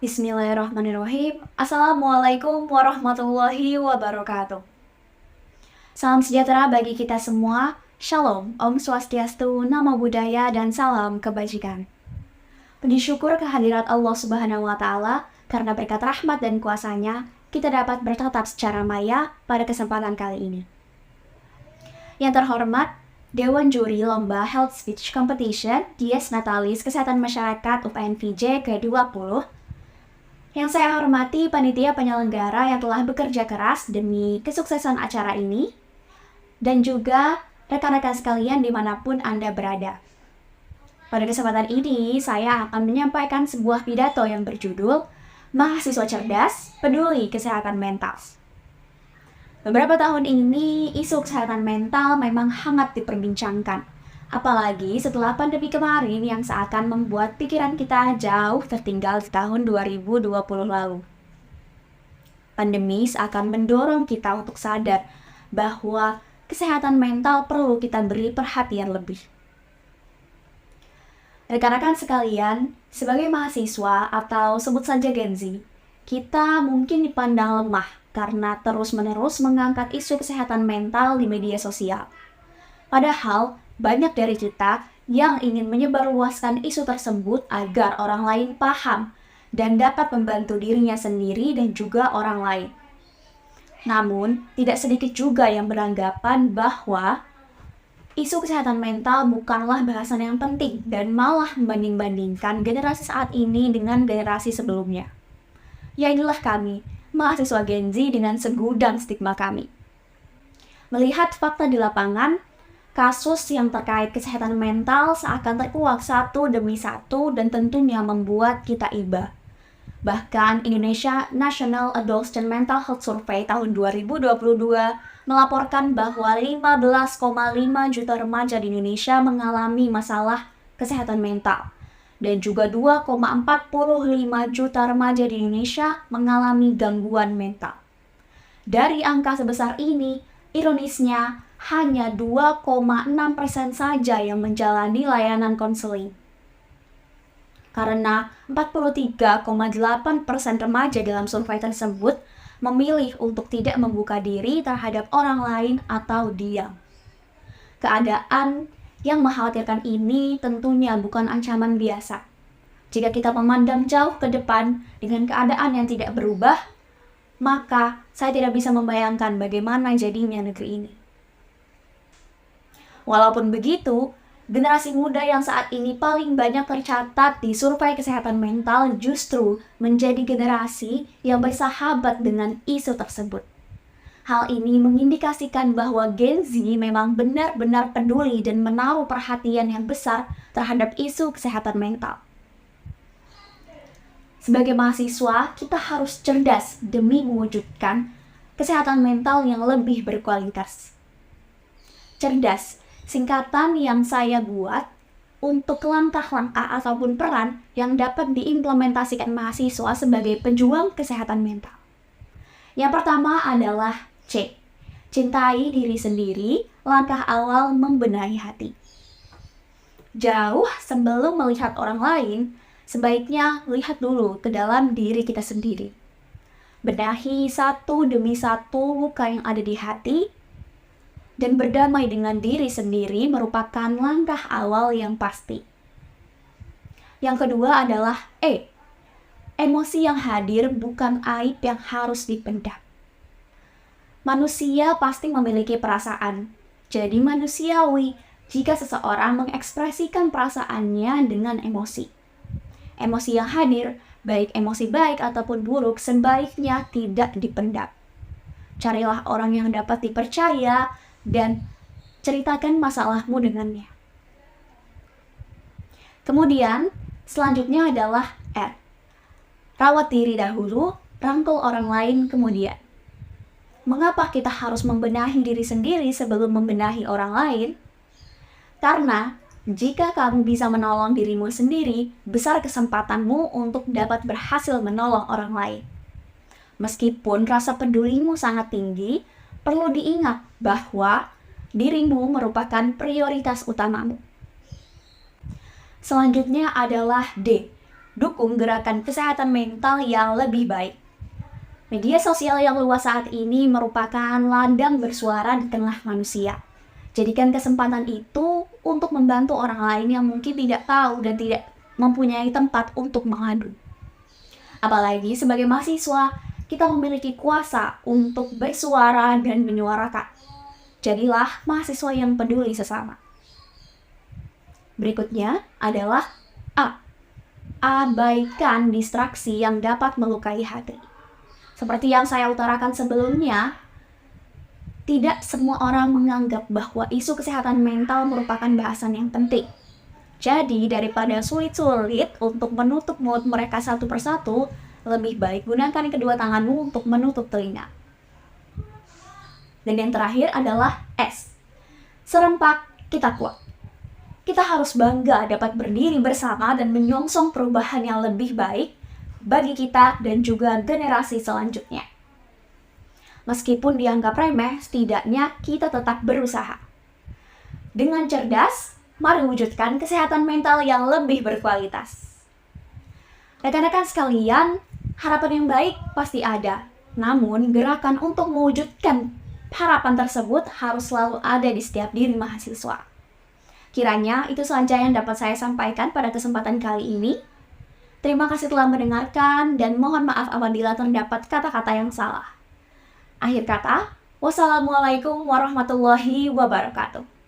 Bismillahirrahmanirrahim. Assalamualaikum warahmatullahi wabarakatuh. Salam sejahtera bagi kita semua. Shalom, Om Swastiastu, Namo Buddhaya, dan salam kebajikan. Puji syukur kehadirat Allah Subhanahu wa Ta'ala, karena berkat rahmat dan kuasanya, kita dapat bertatap secara maya pada kesempatan kali ini. Yang terhormat, Dewan Juri Lomba Health Speech Competition Dies Natalis Kesehatan Masyarakat UPNVJ ke-20, yang saya hormati panitia penyelenggara yang telah bekerja keras demi kesuksesan acara ini, dan juga rekan-rekan sekalian dimanapun Anda berada. Pada kesempatan ini, saya akan menyampaikan sebuah pidato yang berjudul Mahasiswa Cerdas, Peduli Kesehatan Mental. Beberapa tahun ini, isu kesehatan mental memang hangat diperbincangkan. Apalagi setelah pandemi kemarin yang seakan membuat pikiran kita jauh tertinggal di tahun 2020 lalu. Pandemi seakan mendorong kita untuk sadar bahwa kesehatan mental perlu kita beri perhatian lebih. Rekan-rekan sekalian, sebagai mahasiswa atau sebut saja Gen Z, kita mungkin dipandang lemah karena terus-menerus mengangkat isu kesehatan mental di media sosial. Padahal, banyak dari kita yang ingin menyebarluaskan isu tersebut agar orang lain paham dan dapat membantu dirinya sendiri dan juga orang lain. Namun, tidak sedikit juga yang beranggapan bahwa isu kesehatan mental bukanlah bahasan yang penting dan malah membanding-bandingkan generasi saat ini dengan generasi sebelumnya. Ya inilah kami, mahasiswa Gen Z dengan segudang stigma kami. Melihat fakta di lapangan, kasus yang terkait kesehatan mental seakan terkuak satu demi satu dan tentunya membuat kita iba. Bahkan Indonesia National Adults and Mental Health Survey tahun 2022 melaporkan bahwa 15,5 juta remaja di Indonesia mengalami masalah kesehatan mental. Dan juga 2,45 juta remaja di Indonesia mengalami gangguan mental. Dari angka sebesar ini, ironisnya hanya 2,6% saja yang menjalani layanan konseling. Karena 43,8% remaja dalam survei tersebut memilih untuk tidak membuka diri terhadap orang lain atau diam. Keadaan yang mengkhawatirkan ini tentunya bukan ancaman biasa. Jika kita memandang jauh ke depan dengan keadaan yang tidak berubah, maka saya tidak bisa membayangkan bagaimana jadinya negeri ini. Walaupun begitu, generasi muda yang saat ini paling banyak tercatat di survei kesehatan mental justru menjadi generasi yang bersahabat dengan isu tersebut. Hal ini mengindikasikan bahwa Gen Z memang benar-benar peduli dan menaruh perhatian yang besar terhadap isu kesehatan mental. Sebagai mahasiswa, kita harus cerdas demi mewujudkan kesehatan mental yang lebih berkualitas. Cerdas, singkatan yang saya buat untuk langkah-langkah ataupun peran yang dapat diimplementasikan mahasiswa sebagai pejuang kesehatan mental. Yang pertama adalah C. Cintai diri sendiri, langkah awal membenahi hati. Jauh sebelum melihat orang lain, sebaiknya lihat dulu ke dalam diri kita sendiri. Benahi satu demi satu luka yang ada di hati, dan berdamai dengan diri sendiri merupakan langkah awal yang pasti. Yang kedua adalah E. Emosi yang hadir bukan aib yang harus dipendam. Manusia pasti memiliki perasaan. Jadi manusiawi jika seseorang mengekspresikan perasaannya dengan emosi. Emosi yang hadir, baik emosi baik ataupun buruk, sebaiknya tidak dipendam. Carilah orang yang dapat dipercaya dan ceritakan masalahmu dengannya. Kemudian, selanjutnya adalah R. Rawat diri dahulu, rangkul orang lain kemudian. Mengapa kita harus membenahi diri sendiri sebelum membenahi orang lain? Karena jika kamu bisa menolong dirimu sendiri, besar kesempatanmu untuk dapat berhasil menolong orang lain. Meskipun rasa pedulimu sangat tinggi, perlu diingat bahwa dirimu merupakan prioritas utamamu. Selanjutnya adalah D. dukung gerakan kesehatan mental yang lebih baik. Media sosial yang luas saat ini merupakan ladang bersuara di tengah manusia. Jadikan kesempatan itu untuk membantu orang lain yang mungkin tidak tahu dan tidak mempunyai tempat untuk mengadu. Apalagi sebagai mahasiswa, kita memiliki kuasa untuk bersuara dan menyuarakan. Jadilah mahasiswa yang peduli sesama. Berikutnya adalah A. Abaikan distraksi yang dapat melukai hati. Seperti yang saya utarakan sebelumnya, tidak semua orang menganggap bahwa isu kesehatan mental merupakan bahasan yang penting. Jadi, daripada sulit-sulit untuk menutup mulut mereka satu persatu, lebih baik gunakan kedua tanganmu untuk menutup telinga. Dan yang terakhir adalah S. Serempak kita kuat. Kita harus bangga dapat berdiri bersama dan menyongsong perubahan yang lebih baik bagi kita dan juga generasi selanjutnya. Meskipun dianggap remeh, setidaknya kita tetap berusaha. Dengan cerdas, mari wujudkan kesehatan mental yang lebih berkualitas. Rekan-rekan sekalian, harapan yang baik pasti ada. Namun, gerakan untuk mewujudkan harapan tersebut harus selalu ada di setiap diri mahasiswa. Kiranya itu saja yang dapat saya sampaikan pada kesempatan kali ini. Terima kasih telah mendengarkan dan mohon maaf apabila terdapat kata-kata yang salah. Akhir kata, wassalamualaikum warahmatullahi wabarakatuh.